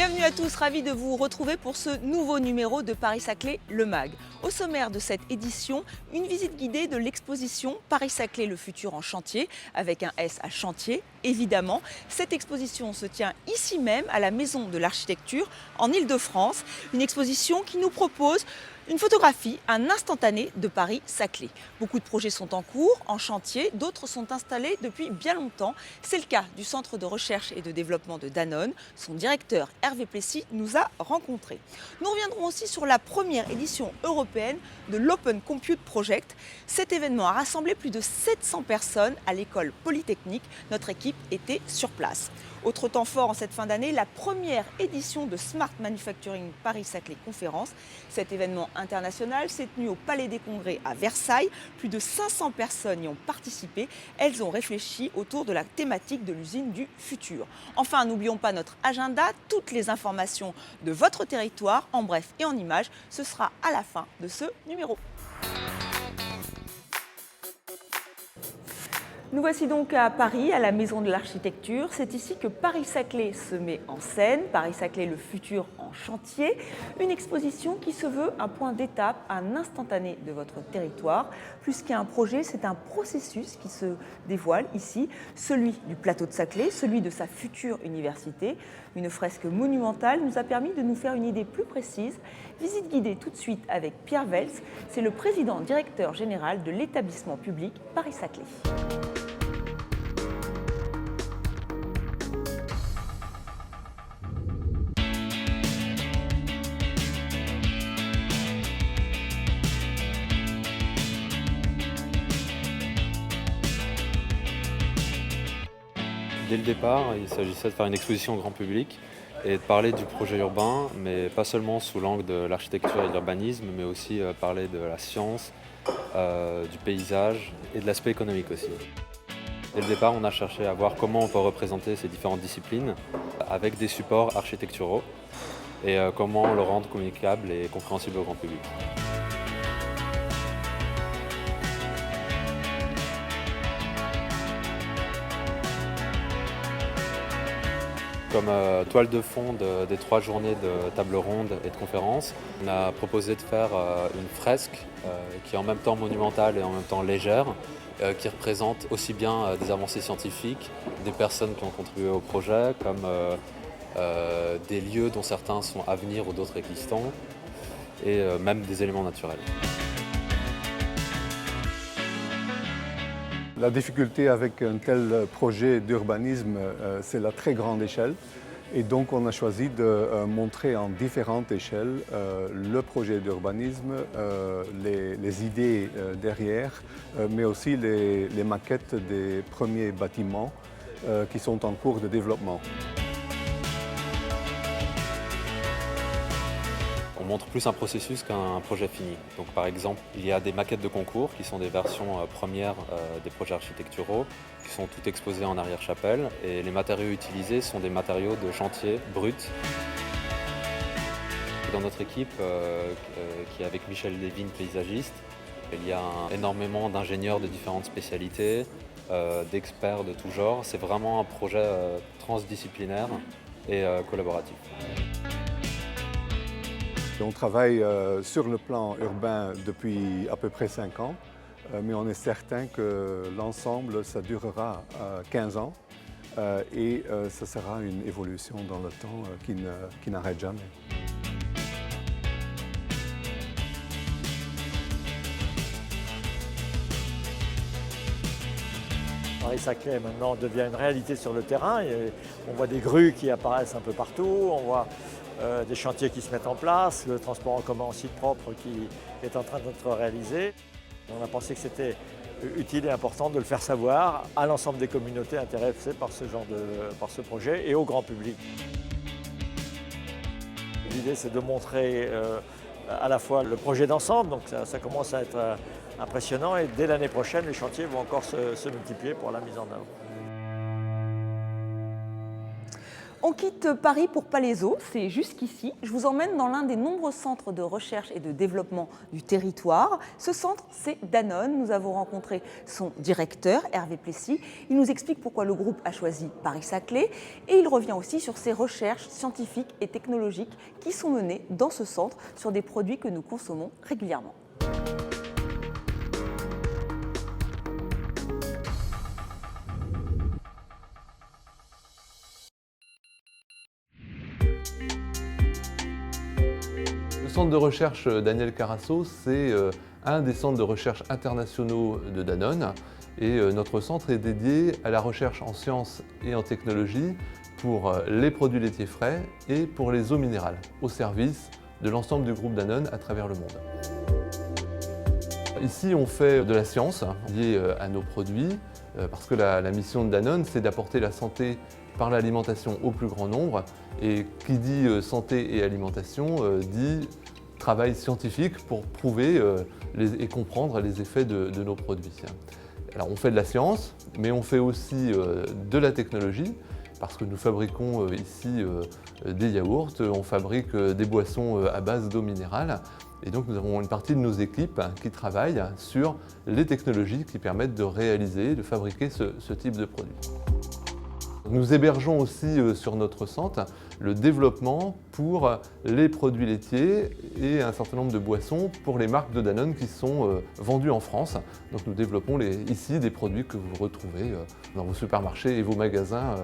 Bienvenue à tous, ravi de vous retrouver pour ce nouveau numéro de Paris-Saclay, le MAG. Au sommaire de cette édition, une visite guidée de l'exposition Paris-Saclay, le futur en chantier, avec un S à chantier, évidemment. Cette exposition se tient ici même, à la Maison de l'Architecture, en Île-de-France. Une exposition qui nous propose une photographie, un instantané de Paris-Saclay. Beaucoup de projets sont en cours, en chantier, d'autres sont installés depuis bien longtemps. C'est le cas du Centre de recherche et de développement de Danone. Son directeur, Hervé Plessis, nous a rencontrés. Nous reviendrons aussi sur la première édition européenne de l'Open Compute Project. Cet événement a rassemblé plus de 700 personnes à l'école polytechnique. Notre équipe était sur place. Autre temps fort en cette fin d'année, la première édition de Smart Manufacturing Paris-Saclay Conférence. Cet événement international s'est tenu au Palais des Congrès à Versailles. Plus de 500 personnes y ont participé. Elles ont réfléchi autour de la thématique de l'usine du futur. Enfin, n'oublions pas notre agenda. Toutes les informations de votre territoire, en bref et en images, ce sera à la fin de ce numéro. Nous voici donc à Paris, à la Maison de l'Architecture. C'est ici que Paris-Saclay se met en scène. Paris-Saclay, le futur en chantier. Une exposition qui se veut un point d'étape, un instantané de votre territoire. Plus qu'un projet, c'est un processus qui se dévoile ici. Celui du plateau de Saclay, celui de sa future université. Une fresque monumentale nous a permis de nous faire une idée plus précise. Visite guidée tout de suite avec Pierre Vels. C'est le président directeur général de l'établissement public Paris-Saclay. Dès le départ, il s'agissait de faire une exposition au grand public et de parler du projet urbain, mais pas seulement sous l'angle de l'architecture et de l'urbanisme, mais aussi parler de la science, du paysage et de l'aspect économique aussi. Dès le départ, on a cherché à voir comment on peut représenter ces différentes disciplines avec des supports architecturaux et comment le rendre communicable et compréhensible au grand public. Comme toile de fond des 3 journées de table ronde et de conférences, on a proposé de faire une fresque qui est en même temps monumentale et en même temps légère, qui représente aussi bien des avancées scientifiques, des personnes qui ont contribué au projet, comme des lieux dont certains sont à venir ou d'autres existants, et même des éléments naturels. La difficulté avec un tel projet d'urbanisme, c'est la très grande échelle. Et donc on a choisi de montrer en différentes échelles le projet d'urbanisme, les idées derrière, mais aussi les maquettes des premiers bâtiments qui sont en cours de développement. On montre plus un processus qu'un projet fini. Donc, par exemple, il y a des maquettes de concours qui sont des versions premières des projets architecturaux qui sont toutes exposées en arrière-chapelle et les matériaux utilisés sont des matériaux de chantier bruts. Dans notre équipe, qui est avec Michel Lévin, paysagiste, il y a énormément d'ingénieurs de différentes spécialités, d'experts de tout genre. C'est vraiment un projet transdisciplinaire et collaboratif. On travaille sur le plan urbain depuis à peu près 5 ans, mais on est certain que l'ensemble, ça durera 15 ans et ça sera une évolution dans le temps qui n'arrête jamais. Paris-Saclay maintenant devient une réalité sur le terrain. Et on voit des grues qui apparaissent un peu partout, on voit des chantiers qui se mettent en place, le transport en commun en site propre qui est en train d'être réalisé. On a pensé que c'était utile et important de le faire savoir à l'ensemble des communautés intéressées par ce projet et au grand public. L'idée, c'est de montrer à la fois le projet d'ensemble, donc ça commence à être impressionnant et dès l'année prochaine, les chantiers vont encore se multiplier pour la mise en œuvre. On quitte Paris pour Palaiseau, c'est jusqu'ici. Je vous emmène dans l'un des nombreux centres de recherche et de développement du territoire. Ce centre, c'est Danone. Nous avons rencontré son directeur, Hervé Plessis. Il nous explique pourquoi le groupe a choisi Paris-Saclay et il revient aussi sur ses recherches scientifiques et technologiques qui sont menées dans ce centre sur des produits que nous consommons régulièrement. Le centre de recherche Daniel Carasso, c'est un des centres de recherche internationaux de Danone et notre centre est dédié à la recherche en sciences et en technologie pour les produits laitiers frais et pour les eaux minérales, au service de l'ensemble du groupe Danone à travers le monde. Ici, on fait de la science liée à nos produits, parce que la mission de Danone, c'est d'apporter la santé par l'alimentation au plus grand nombre. Et qui dit santé et alimentation dit travail scientifique pour prouver et comprendre les effets de nos produits. Alors on fait de la science, mais on fait aussi de la technologie, parce que nous fabriquons ici des yaourts, on fabrique des boissons à base d'eau minérale. Et donc nous avons une partie de nos équipes qui travaillent sur les technologies qui permettent de réaliser, de fabriquer ce type de produit. Nous hébergeons aussi sur notre centre le développement pour les produits laitiers et un certain nombre de boissons pour les marques de Danone qui sont vendues en France. Donc nous développons ici des produits que vous retrouvez dans vos supermarchés et vos magasins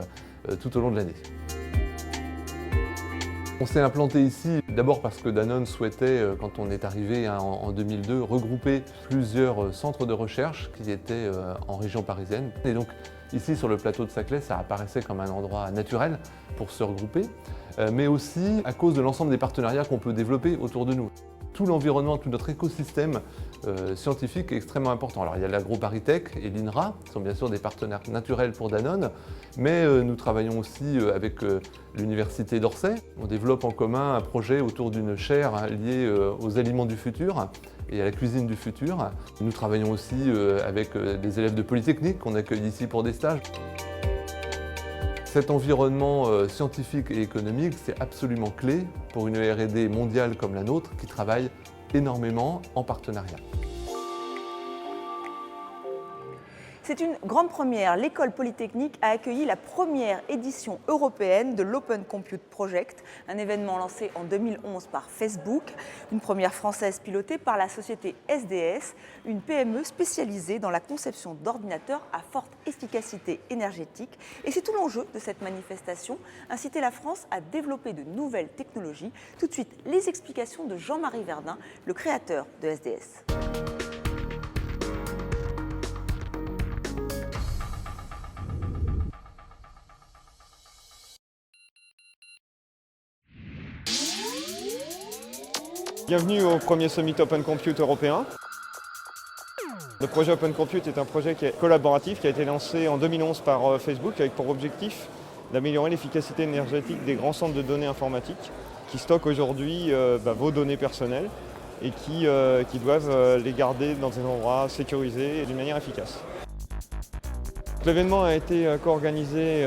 tout au long de l'année. On s'est implanté ici d'abord parce que Danone souhaitait, quand on est arrivé en 2002, regrouper plusieurs centres de recherche qui étaient en région parisienne. Et donc ici sur le plateau de Saclay, ça apparaissait comme un endroit naturel pour se regrouper, mais aussi à cause de l'ensemble des partenariats qu'on peut développer autour de nous. Tout l'environnement, tout notre écosystème scientifique est extrêmement important. Alors il y a l'AgroParisTech et l'INRA, qui sont bien sûr des partenaires naturels pour Danone, mais nous travaillons aussi avec l'Université d'Orsay. On développe en commun un projet autour d'une chaire liée aux aliments du futur et à la cuisine du futur. Nous travaillons aussi avec des élèves de Polytechnique qu'on accueille ici pour des stages. Cet environnement scientifique et économique, c'est absolument clé pour une R&D mondiale comme la nôtre qui travaille énormément en partenariat. C'est une grande première. L'École Polytechnique a accueilli la première édition européenne de l'Open Compute Project, un événement lancé en 2011 par Facebook, une première française pilotée par la société SDS, une PME spécialisée dans la conception d'ordinateurs à forte efficacité énergétique. Et c'est tout l'enjeu de cette manifestation, inciter la France à développer de nouvelles technologies. Tout de suite, les explications de Jean-Marie Verdun, le créateur de SDS. Bienvenue au premier Summit Open Compute européen. Le projet Open Compute est un projet qui est collaboratif, qui a été lancé en 2011 par Facebook avec pour objectif d'améliorer l'efficacité énergétique des grands centres de données informatiques qui stockent aujourd'hui vos données personnelles et qui doivent les garder dans des endroits sécurisés et d'une manière efficace. L'événement a été co-organisé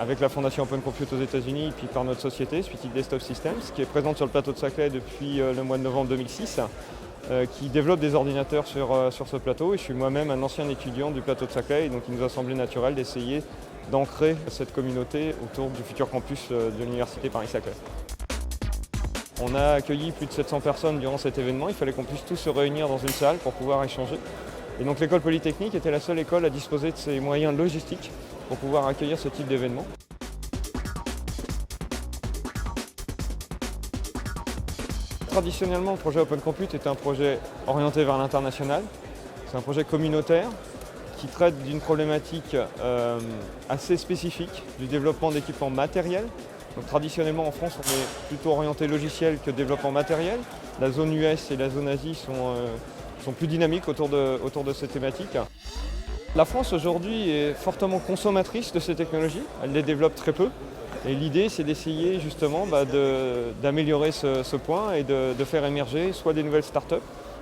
avec la fondation Open Compute aux États-Unis et puis par notre société, Sweetie Desktop Systems, qui est présente sur le plateau de Saclay depuis le mois de novembre 2006, qui développe des ordinateurs sur ce plateau. Et je suis moi-même un ancien étudiant du plateau de Saclay, et donc il nous a semblé naturel d'essayer d'ancrer cette communauté autour du futur campus de l'Université Paris-Saclay. On a accueilli plus de 700 personnes durant cet événement. Il fallait qu'on puisse tous se réunir dans une salle pour pouvoir échanger. Et donc l'école Polytechnique était la seule école à disposer de ses moyens logistiques pour pouvoir accueillir ce type d'événement. Traditionnellement, le projet Open Compute est un projet orienté vers l'international. C'est un projet communautaire qui traite d'une problématique assez spécifique du développement d'équipements matériels. Donc, traditionnellement en France, on est plutôt orienté logiciel que développement matériel. La zone US et la zone Asie sont plus dynamiques autour de ces thématiques. La France aujourd'hui est fortement consommatrice de ces technologies, elle les développe très peu. Et l'idée c'est d'essayer justement d'améliorer ce point et de faire émerger soit des nouvelles startups,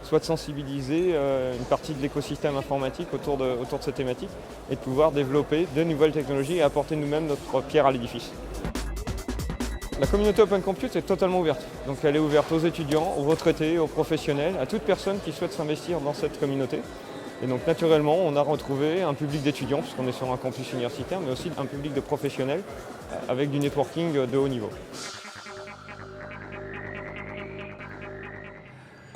soit de sensibiliser une partie de l'écosystème informatique autour de ces thématiques et de pouvoir développer de nouvelles technologies et apporter nous-mêmes notre pierre à l'édifice. La communauté Open Compute est totalement ouverte. Donc elle est ouverte aux étudiants, aux retraités, aux professionnels, à toute personne qui souhaite s'investir dans cette communauté. Et donc naturellement, on a retrouvé un public d'étudiants, puisqu'on est sur un campus universitaire, mais aussi un public de professionnels avec du networking de haut niveau.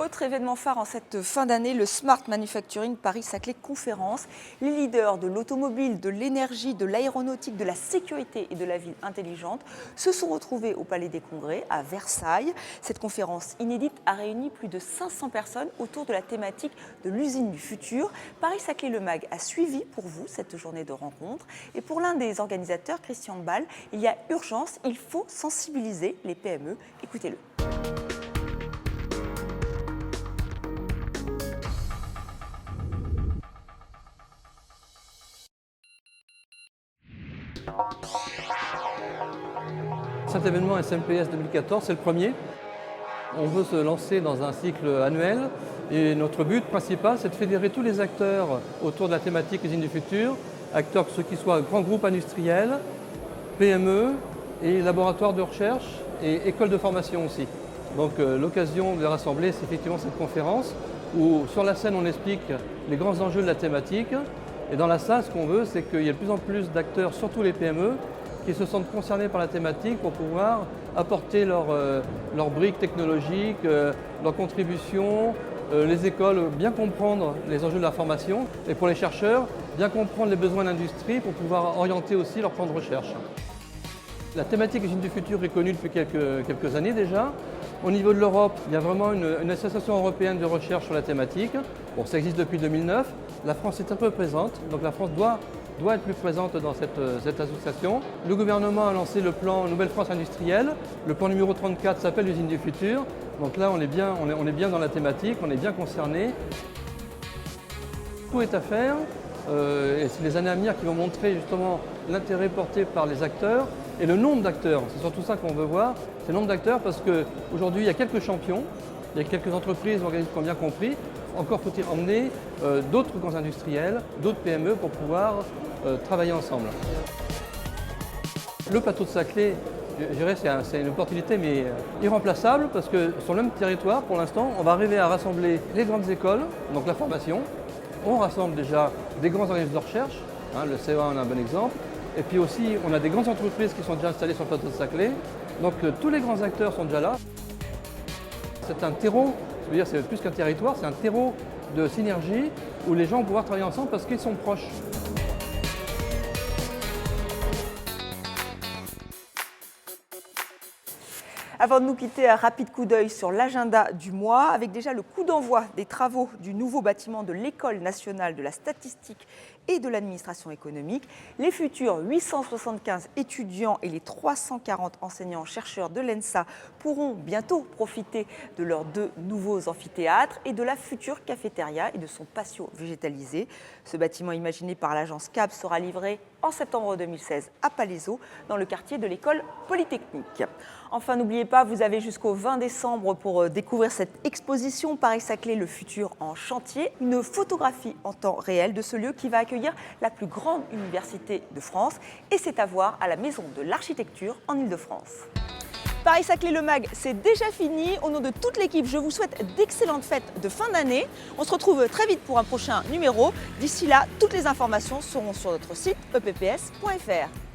Autre événement phare en cette fin d'année, le Smart Manufacturing Paris-Saclay Conférence. Les leaders de l'automobile, de l'énergie, de l'aéronautique, de la sécurité et de la ville intelligente se sont retrouvés au Palais des Congrès à Versailles. Cette conférence inédite a réuni plus de 500 personnes autour de la thématique de l'usine du futur. Paris-Saclay Le Mag a suivi pour vous cette journée de rencontre. Et pour l'un des organisateurs, Christian Ball, il y a urgence, il faut sensibiliser les PME. Écoutez-le. Cet événement SMPS 2014, c'est le premier. On veut se lancer dans un cycle annuel et notre but principal, c'est de fédérer tous les acteurs autour de la thématique usine du futur, acteurs ceux qui soient grands groupes industriels, PME et laboratoires de recherche et écoles de formation aussi. Donc l'occasion de les rassembler, c'est effectivement cette conférence où sur la scène on explique les grands enjeux de la thématique et dans la salle ce qu'on veut, c'est qu'il y ait de plus en plus d'acteurs, surtout les PME, qui se sentent concernés par la thématique pour pouvoir apporter leurs briques technologiques, leurs contributions, les écoles, bien comprendre les enjeux de la formation et pour les chercheurs, bien comprendre les besoins de l'industrie pour pouvoir orienter aussi leur plan de recherche. La thématique usine du futur est connue depuis quelques années déjà. Au niveau de l'Europe, il y a vraiment une association européenne de recherche sur la thématique. Bon, ça existe depuis 2009. La France est un peu présente, donc la France doit être plus présente dans cette association. Le gouvernement a lancé le plan Nouvelle France industrielle. Le plan numéro 34 s'appelle l'usine du futur. Donc là, on est bien dans la thématique, on est bien concerné. Tout est à faire et c'est les années à venir qui vont montrer justement l'intérêt porté par les acteurs et le nombre d'acteurs. C'est surtout ça qu'on veut voir, c'est le nombre d'acteurs parce qu'aujourd'hui, il y a quelques champions, il y a quelques entreprises, organismes qui ont bien compris. Encore faut-il emmener d'autres grands industriels, d'autres PME pour pouvoir travailler ensemble. Le plateau de Saclay, je dirais, c'est une opportunité mais irremplaçable parce que sur le même territoire, pour l'instant, on va arriver à rassembler les grandes écoles, donc la formation. On rassemble déjà des grands organismes de recherche, le CEA en est un bon exemple. Et puis aussi, on a des grandes entreprises qui sont déjà installées sur le plateau de Saclay. Donc tous les grands acteurs sont déjà là. C'est un terreau, je veux dire, c'est plus qu'un territoire, c'est un terreau de synergie où les gens vont pouvoir travailler ensemble parce qu'ils sont proches. Avant de nous quitter, un rapide coup d'œil sur l'agenda du mois, avec déjà le coup d'envoi des travaux du nouveau bâtiment de l'École nationale de la statistique et de l'administration économique. Les futurs 875 étudiants et les 340 enseignants-chercheurs de l'ENSA pourront bientôt profiter de leurs 2 nouveaux amphithéâtres et de la future cafétéria et de son patio végétalisé. Ce bâtiment imaginé par l'agence CAB sera livré en septembre 2016 à Palaiseau, dans le quartier de l'École polytechnique. Enfin, n'oubliez pas, vous avez jusqu'au 20 décembre pour découvrir cette exposition Paris-Saclay, le futur en chantier, une photographie en temps réel de ce lieu qui va accueillir la plus grande université de France. Et c'est à voir à la Maison de l'Architecture en Ile-de-France. Paris-Saclay Le Mag, c'est déjà fini. Au nom de toute l'équipe, je vous souhaite d'excellentes fêtes de fin d'année. On se retrouve très vite pour un prochain numéro. D'ici là, toutes les informations seront sur notre site epps.fr.